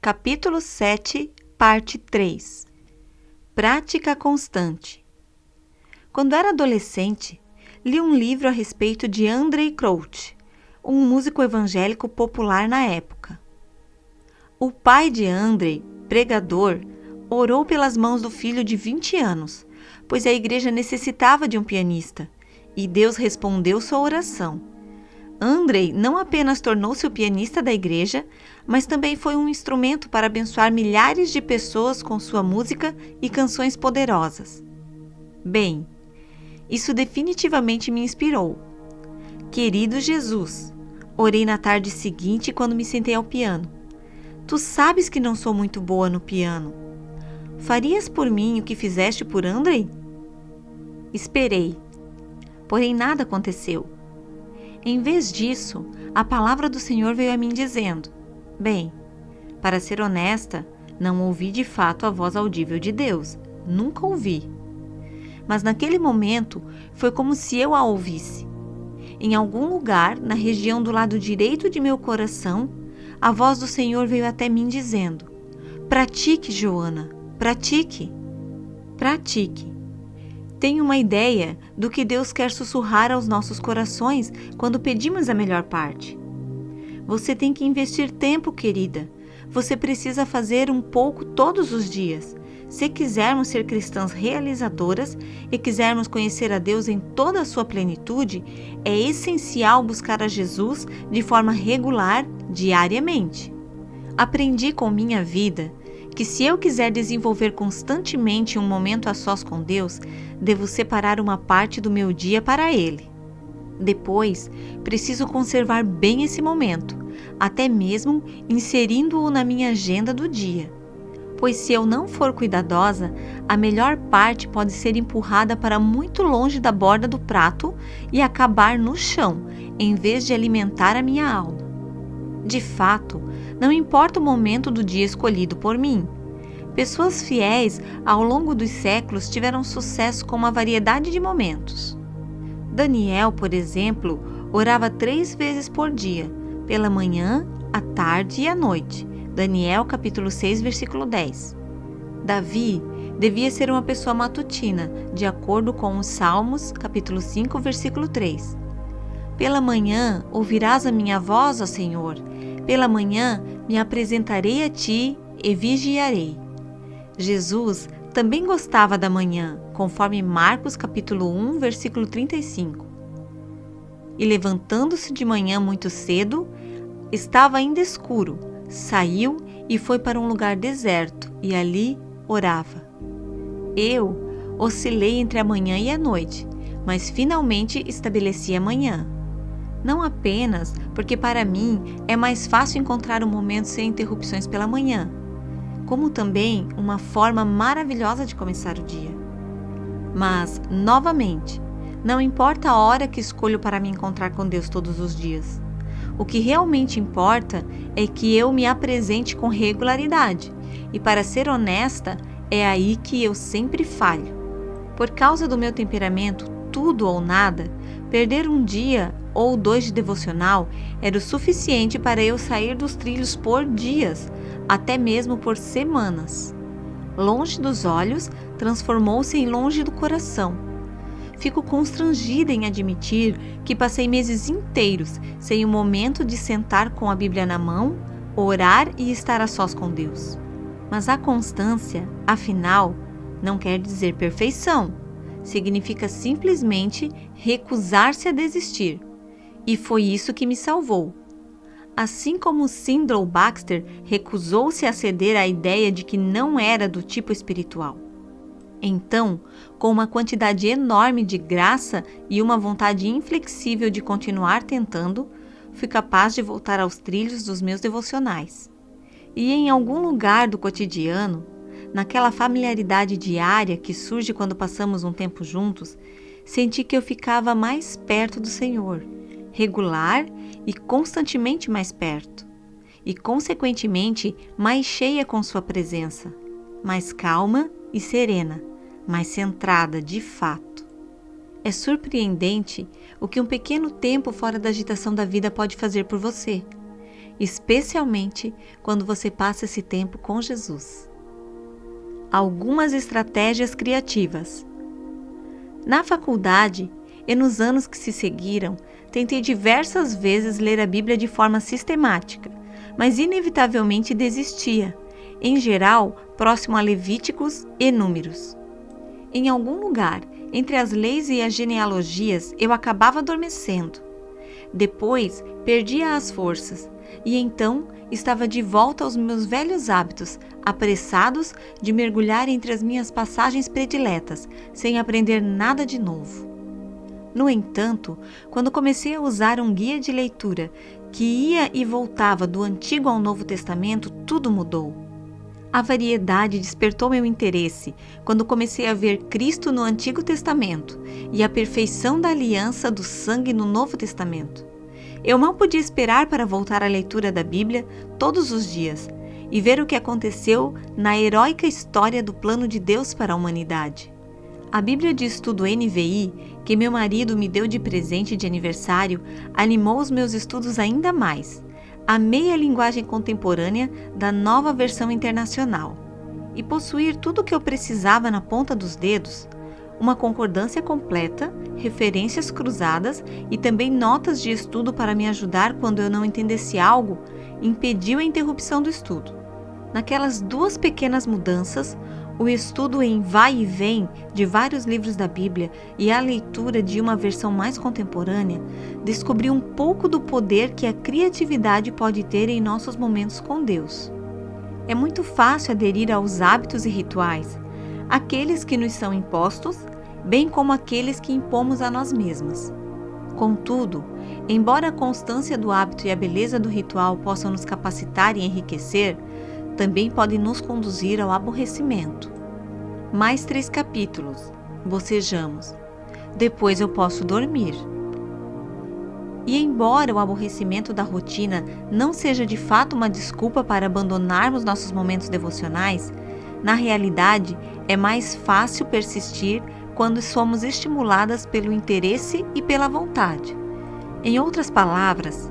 capítulo 7, parte 3. Prática constante. Quando era adolescente, li um livro a respeito de Andraé Crouch, um músico evangélico popular na época. O pai de Andraé, pregador, orou pelas mãos do filho de 20 anos, pois a igreja necessitava de um pianista, e Deus respondeu sua oração. Andraé não apenas tornou-se o pianista da igreja, mas também foi um instrumento para abençoar milhares de pessoas com sua música e canções poderosas. Bem, isso definitivamente me inspirou. Querido Jesus, orei na tarde seguinte quando me sentei ao piano. Tu sabes que não sou muito boa no piano. Farias por mim o que fizeste por Andraé? Esperei, porém nada aconteceu. Em vez disso, a palavra do Senhor veio a mim dizendo: bem, para ser honesta, não ouvi de fato a voz audível de Deus, nunca ouvi. Mas naquele momento foi como se eu a ouvisse. Em algum lugar, na região do lado direito de meu coração, a voz do Senhor veio até mim dizendo: pratique, Joana, pratique. Pratique. Tenho uma ideia do que Deus quer sussurrar aos nossos corações quando pedimos a melhor parte. Você tem que investir tempo, querida. Você precisa fazer um pouco todos os dias. Se quisermos ser cristãs realizadoras e quisermos conhecer a Deus em toda a sua plenitude, é essencial buscar a Jesus de forma regular, diariamente. Aprendi com minha vida que se eu quiser desenvolver constantemente um momento a sós com Deus, devo separar uma parte do meu dia para Ele. Depois, preciso conservar bem esse momento, até mesmo inserindo-o na minha agenda do dia. Pois se eu não for cuidadosa, a melhor parte pode ser empurrada para muito longe da borda do prato e acabar no chão, em vez de alimentar a minha alma. De fato, não importa o momento do dia escolhido por mim. Pessoas fiéis ao longo dos séculos tiveram sucesso com uma variedade de momentos. Daniel, por exemplo, orava 3 vezes por dia, pela manhã, à tarde e à noite. Daniel capítulo 6, versículo 10. Davi devia ser uma pessoa matutina, de acordo com os Salmos capítulo 5, versículo 3. Pela manhã ouvirás a minha voz, ó Senhor. Pela manhã me apresentarei a ti e vigiarei. Jesus também gostava da manhã, conforme Marcos capítulo 1, versículo 35. E levantando-se de manhã muito cedo, estava ainda escuro, saiu e foi para um lugar deserto, e ali orava. Eu oscilei entre a manhã e a noite, mas finalmente estabeleci a manhã. Não apenas porque para mim é mais fácil encontrar um momento sem interrupções pela manhã, como também uma forma maravilhosa de começar o dia. Mas, novamente, não importa a hora que escolho para me encontrar com Deus todos os dias. O que realmente importa é que eu me apresente com regularidade, e para ser honesta, é aí que eu sempre falho. Por causa do meu temperamento tudo ou nada, perder um dia ou 2 de devocional era o suficiente para eu sair dos trilhos por dias, até mesmo por semanas. Longe dos olhos, transformou-se em longe do coração. Fico constrangida em admitir que passei meses inteiros sem um momento de sentar com a Bíblia na mão, orar e estar a sós com Deus. Mas a constância, afinal, não quer dizer perfeição. Significa simplesmente recusar-se a desistir. E foi isso que me salvou. Assim como Syndrome Baxter recusou-se a ceder à ideia de que não era do tipo espiritual. Então, com uma quantidade enorme de graça e uma vontade inflexível de continuar tentando, fui capaz de voltar aos trilhos dos meus devocionais. E em algum lugar do cotidiano, naquela familiaridade diária que surge quando passamos um tempo juntos, senti que eu ficava mais perto do Senhor, regular e constantemente mais perto, e consequentemente mais cheia com sua presença, mais calma e serena, mais centrada de fato. É surpreendente o que um pequeno tempo fora da agitação da vida pode fazer por você. especialmente quando você passa esse tempo com Jesus. Algumas estratégias criativas. Na faculdade e nos anos que se seguiram, tentei diversas vezes ler a Bíblia de forma sistemática, mas inevitavelmente desistia, em geral próximo a Levíticos e Números. Em algum lugar, entre as leis e as genealogias, eu acabava adormecendo. Depois, perdia as forças, e então estava de volta aos meus velhos hábitos, apressados de mergulhar entre as minhas passagens prediletas, sem aprender nada de novo. No entanto, quando comecei a usar um guia de leitura que ia e voltava do Antigo ao Novo Testamento, tudo mudou. A variedade despertou meu interesse quando comecei a ver Cristo no Antigo Testamento e a perfeição da aliança do sangue no Novo Testamento. Eu mal podia esperar para voltar à leitura da Bíblia todos os dias e ver o que aconteceu na heróica história do plano de Deus para a humanidade. A Bíblia de Estudo NVI, que meu marido me deu de presente de aniversário, animou os meus estudos ainda mais. Amei a linguagem contemporânea da Nova Versão Internacional. E possuir tudo o que eu precisava na ponta dos dedos, uma concordância completa, referências cruzadas e também notas de estudo para me ajudar quando eu não entendesse algo, impediu a interrupção do estudo. Naquelas duas pequenas mudanças, o estudo em vai e vem de vários livros da Bíblia e a leitura de uma versão mais contemporânea, descobri um pouco do poder que a criatividade pode ter em nossos momentos com Deus. É muito fácil aderir aos hábitos e rituais, aqueles que nos são impostos, bem como aqueles que impomos a nós mesmas. Contudo, embora a constância do hábito e a beleza do ritual possam nos capacitar e enriquecer, também podem nos conduzir ao aborrecimento. Mais 3 capítulos. Bocejamos. Depois eu posso dormir. E embora o aborrecimento da rotina não seja de fato uma desculpa para abandonarmos nossos momentos devocionais, na realidade é mais fácil persistir quando somos estimuladas pelo interesse e pela vontade. Em outras palavras,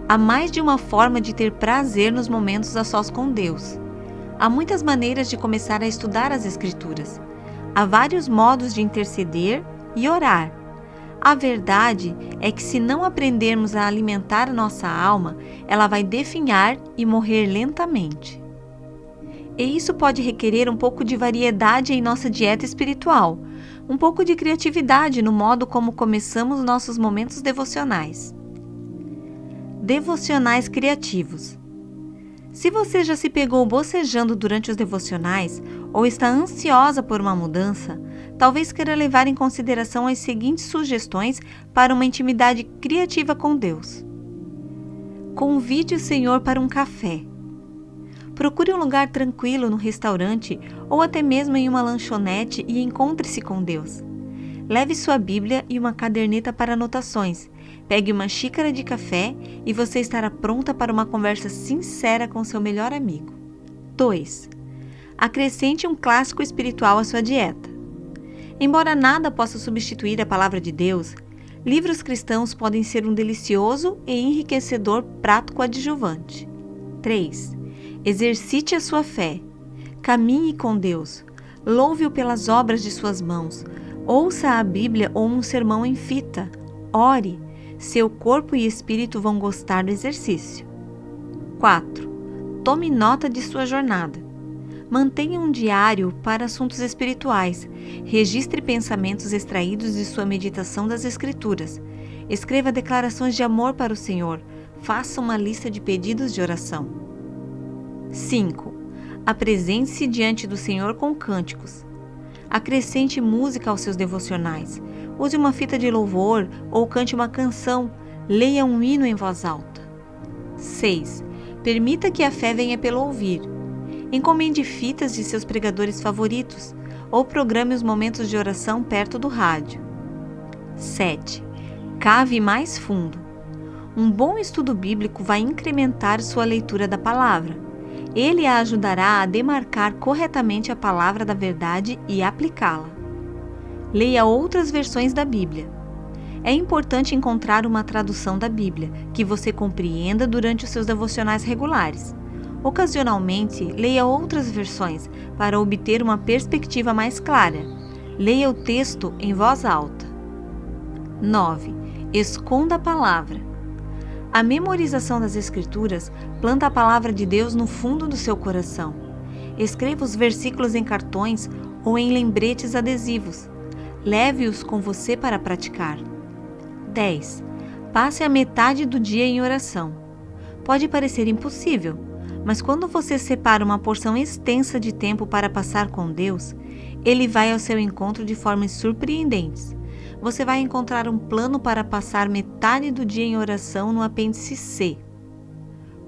há mais de uma forma de ter prazer nos momentos a sós com Deus. Há muitas maneiras de começar a estudar as Escrituras. Há vários modos de interceder e orar. A verdade é que se não aprendermos a alimentar nossa alma, ela vai definhar e morrer lentamente. E isso pode requerer um pouco de variedade em nossa dieta espiritual, um pouco de criatividade no modo como começamos nossos momentos devocionais. Devocionais criativos. Se você já se pegou bocejando durante os devocionais ou está ansiosa por uma mudança, talvez queira levar em consideração as seguintes sugestões para uma intimidade criativa com Deus. Convide o Senhor para um café. Procure um lugar tranquilo no restaurante ou até mesmo em uma lanchonete e encontre-se com Deus. Leve sua Bíblia e uma caderneta para anotações. Pegue uma xícara de café e você estará pronta para uma conversa sincera com seu melhor amigo. 2. Acrescente um clássico espiritual à sua dieta. Embora nada possa substituir a palavra de Deus, livros cristãos podem ser um delicioso e enriquecedor prato coadjuvante. 3. Exercite a sua fé. Caminhe com Deus. Louve-o pelas obras de suas mãos. Ouça a Bíblia ou um sermão em fita. Ore. Seu corpo e espírito vão gostar do exercício. 4. Tome nota de sua jornada. Mantenha um diário para assuntos espirituais. Registre pensamentos extraídos de sua meditação das Escrituras. Escreva declarações de amor para o Senhor. Faça uma lista de pedidos de oração. 5. Apresente-se diante do Senhor com cânticos. Acrescente música aos seus devocionais. Use uma fita de louvor ou cante uma canção. Leia um hino em voz alta. 6. Permita que a fé venha pelo ouvir. Encomende fitas de seus pregadores favoritos ou programe os momentos de oração perto do rádio. 7. Cave mais fundo. Um bom estudo bíblico vai incrementar sua leitura da palavra. Ele a ajudará a demarcar corretamente a palavra da verdade e aplicá-la. Leia outras versões da Bíblia. É importante encontrar uma tradução da Bíblia que você compreenda durante os seus devocionais regulares. Ocasionalmente, leia outras versões para obter uma perspectiva mais clara. Leia o texto em voz alta. 9. Esconda a palavra. A memorização das Escrituras planta a palavra de Deus no fundo do seu coração. Escreva os versículos em cartões ou em lembretes adesivos. Leve-os com você para praticar. 10. Passe a metade do dia em oração. Pode parecer impossível, mas quando você separa uma porção extensa de tempo para passar com Deus, Ele vai ao seu encontro de formas surpreendentes. Você vai encontrar um plano para passar metade do dia em oração no apêndice C.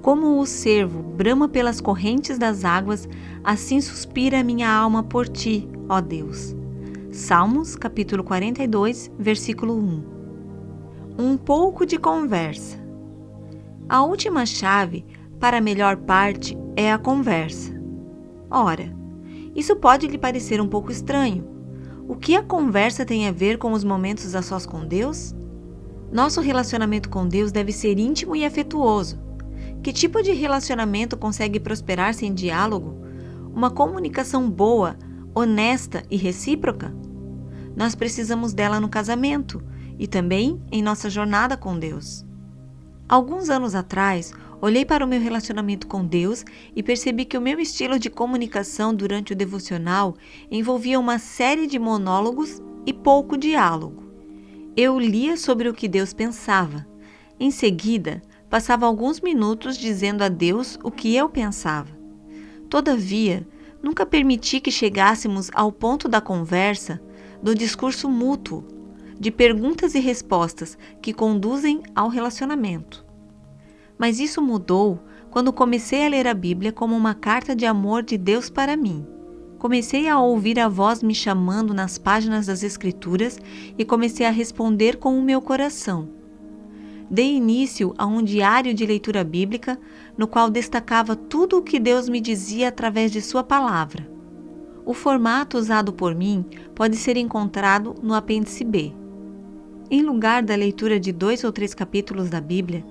Como o cervo brama pelas correntes das águas, assim suspira a minha alma por ti, ó Deus. Salmos, capítulo 42, versículo 1. Um pouco de conversa. A última chave para a melhor parte é a conversa. Ora, isso pode lhe parecer um pouco estranho. O que a conversa tem a ver com os momentos a sós com Deus? Nosso relacionamento com Deus deve ser íntimo e afetuoso. Que tipo de relacionamento consegue prosperar sem diálogo? Uma comunicação boa, honesta e recíproca? Nós precisamos dela no casamento e também em nossa jornada com Deus. Alguns anos atrás, olhei para o meu relacionamento com Deus e percebi que o meu estilo de comunicação durante o devocional envolvia uma série de monólogos e pouco diálogo. Eu lia sobre o que Deus pensava. Em seguida, passava alguns minutos dizendo a Deus o que eu pensava. Todavia, nunca permiti que chegássemos ao ponto da conversa, do discurso mútuo, de perguntas e respostas que conduzem ao relacionamento. Mas isso mudou quando comecei a ler a Bíblia como uma carta de amor de Deus para mim. Comecei a ouvir a voz me chamando nas páginas das Escrituras e comecei a responder com o meu coração. Dei início a um diário de leitura bíblica, no qual destacava tudo o que Deus me dizia através de sua palavra. O formato usado por mim pode ser encontrado no apêndice B. Em lugar da leitura de 2 ou 3 capítulos da Bíblia,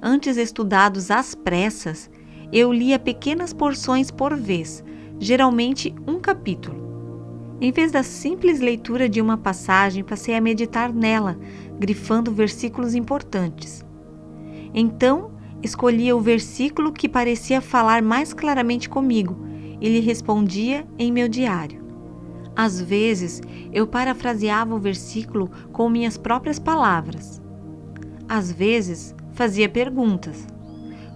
antes estudados às pressas, eu lia pequenas porções por vez, geralmente um capítulo. Em vez da simples leitura de uma passagem, passei a meditar nela, grifando versículos importantes. Então, escolhia o versículo que parecia falar mais claramente comigo e lhe respondia em meu diário. Às vezes, eu parafraseava o versículo com minhas próprias palavras. Às vezes, fazia perguntas.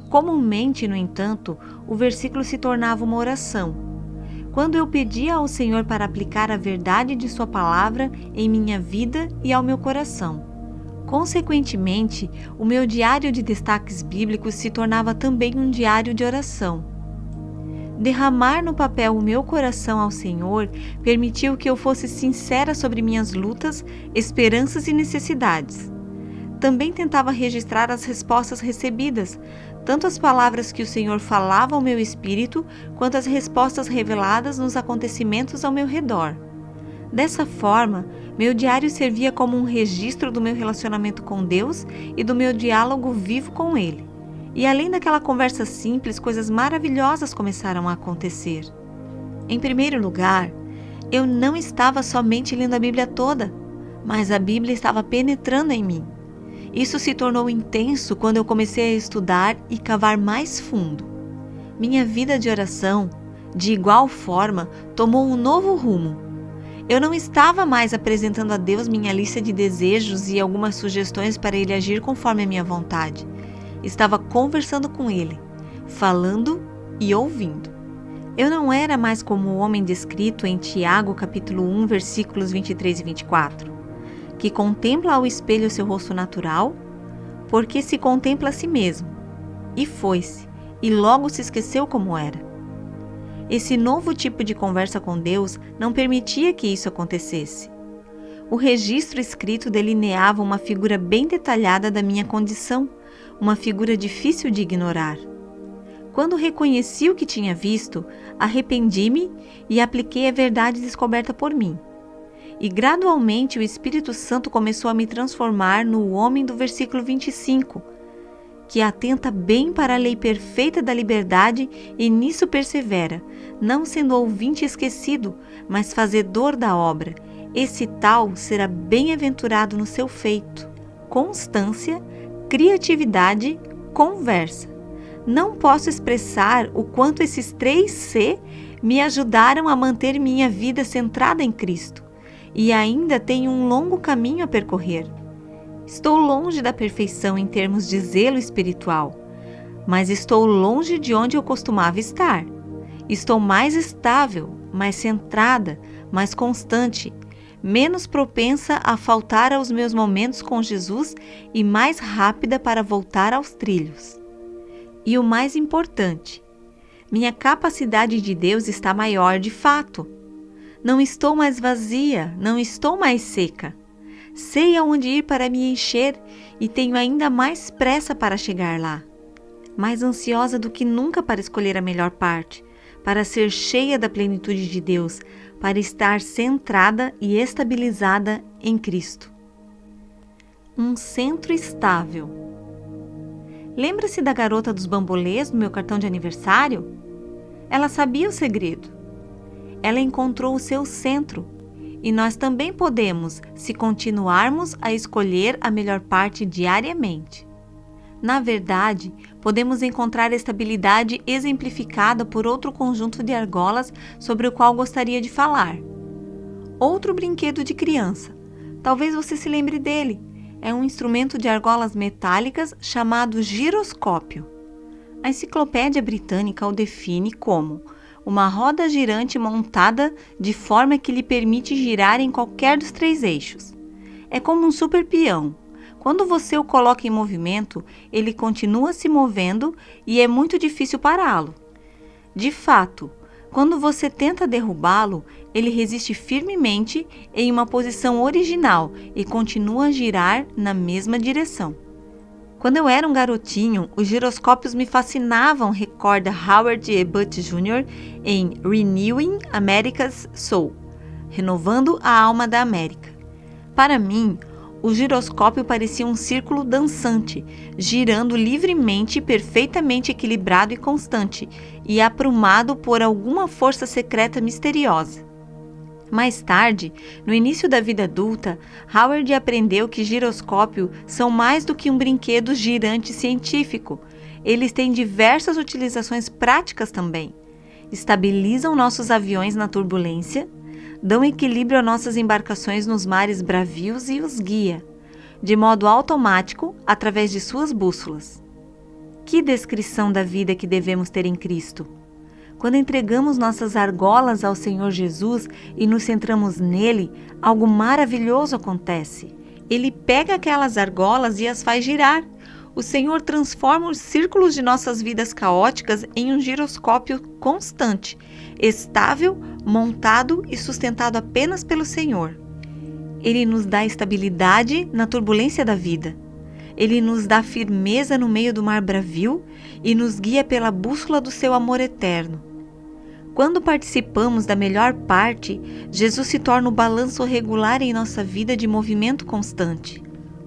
Comumente, no entanto, o versículo se tornava uma oração. Quando eu pedia ao Senhor para aplicar a verdade de sua palavra em minha vida e ao meu coração. Consequentemente, o meu diário de destaques bíblicos se tornava também um diário de oração. Derramar no papel o meu coração ao Senhor permitiu que eu fosse sincera sobre minhas lutas, esperanças e necessidades. Também tentava registrar as respostas recebidas, tanto as palavras que o Senhor falava ao meu espírito, quanto as respostas reveladas nos acontecimentos ao meu redor. Dessa forma, meu diário servia como um registro do meu relacionamento com Deus e do meu diálogo vivo com Ele. E além daquela conversa simples, coisas maravilhosas começaram a acontecer. Em primeiro lugar, eu não estava somente lendo a Bíblia toda, mas a Bíblia estava penetrando em mim. Isso se tornou intenso quando eu comecei a estudar e cavar mais fundo. Minha vida de oração, de igual forma, tomou um novo rumo. Eu não estava mais apresentando a Deus minha lista de desejos e algumas sugestões para Ele agir conforme a minha vontade. Estava conversando com Ele, falando e ouvindo. Eu não era mais como o homem descrito em Tiago, capítulo 1, versículos 23 e 24. Que contempla ao espelho seu rosto natural, porque se contempla a si mesmo. E foi-se, e logo se esqueceu como era. Esse novo tipo de conversa com Deus não permitia que isso acontecesse. O registro escrito delineava uma figura bem detalhada da minha condição, uma figura difícil de ignorar. Quando reconheci o que tinha visto, arrependi-me e apliquei a verdade descoberta por mim. E gradualmente o Espírito Santo começou a me transformar no homem do versículo 25, que atenta bem para a lei perfeita da liberdade e nisso persevera, não sendo ouvinte esquecido, mas fazedor da obra. Esse tal será bem-aventurado no seu feito. Constância, criatividade, conversa. Não posso expressar o quanto esses 3 C me ajudaram a manter minha vida centrada em Cristo. E ainda tenho um longo caminho a percorrer. Estou longe da perfeição em termos de zelo espiritual, mas estou longe de onde eu costumava estar. Estou mais estável, mais centrada, mais constante, menos propensa a faltar aos meus momentos com Jesus e mais rápida para voltar aos trilhos. E o mais importante, minha capacidade de Deus está maior de fato. Não estou mais vazia, não estou mais seca. Sei aonde ir para me encher e tenho ainda mais pressa para chegar lá. Mais ansiosa do que nunca para escolher a melhor parte, para ser cheia da plenitude de Deus, para estar centrada e estabilizada em Cristo. Um centro estável. Lembra-se da garota dos bambolês no meu cartão de aniversário? Ela sabia o segredo. Ela encontrou o seu centro e nós também podemos, se continuarmos a escolher a melhor parte diariamente. Na verdade, podemos encontrar a estabilidade exemplificada por outro conjunto de argolas sobre o qual gostaria de falar. Outro brinquedo de criança. Talvez você se lembre dele. É um instrumento de argolas metálicas chamado giroscópio. A Enciclopédia Britânica o define como uma roda girante montada de forma que lhe permite girar em qualquer dos 3 eixos. É como um super peão. Quando você o coloca em movimento, ele continua se movendo e é muito difícil pará-lo. De fato, quando você tenta derrubá-lo, ele resiste firmemente em uma posição original e continua a girar na mesma direção. Quando eu era um garotinho, os giroscópios me fascinavam, recorda Howard E. Butt Jr. em Renewing America's Soul, Renovando a Alma da América. Para mim, o giroscópio parecia um círculo dançante, girando livremente, perfeitamente equilibrado e constante, e aprumado por alguma força secreta misteriosa. Mais tarde, no início da vida adulta, Howard aprendeu que giroscópios são mais do que um brinquedo girante científico. Eles têm diversas utilizações práticas também. Estabilizam nossos aviões na turbulência, dão equilíbrio a nossas embarcações nos mares bravios e os guia, de modo automático, através de suas bússolas. Que descrição da vida que devemos ter em Cristo! Quando entregamos nossas argolas ao Senhor Jesus e nos centramos nele, algo maravilhoso acontece. Ele pega aquelas argolas e as faz girar. O Senhor transforma os círculos de nossas vidas caóticas em um giroscópio constante, estável, montado e sustentado apenas pelo Senhor. Ele nos dá estabilidade na turbulência da vida. Ele nos dá firmeza no meio do mar bravio e nos guia pela bússola do seu amor eterno. Quando participamos da melhor parte, Jesus se torna o balanço regular em nossa vida de movimento constante.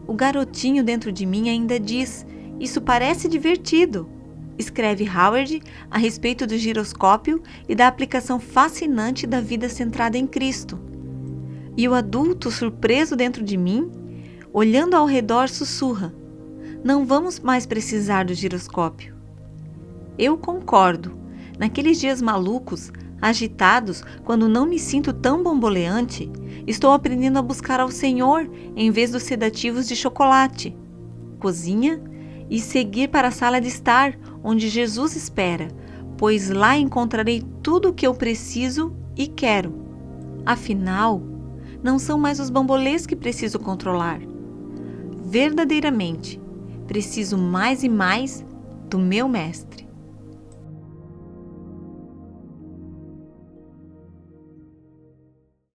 O garotinho dentro de mim ainda diz: "Isso parece divertido", escreve Howard a respeito do giroscópio e da aplicação fascinante da vida centrada em Cristo. E o adulto surpreso dentro de mim, olhando ao redor, sussurra: "Não vamos mais precisar do giroscópio". Eu concordo. Naqueles dias malucos, agitados, quando não me sinto tão bamboleante, estou aprendendo a buscar ao Senhor em vez dos sedativos de chocolate. Cozinha e seguir para a sala de estar, onde Jesus espera, pois lá encontrarei tudo o que eu preciso e quero. Afinal, não são mais os bambolês que preciso controlar. Verdadeiramente, preciso mais e mais do meu Mestre.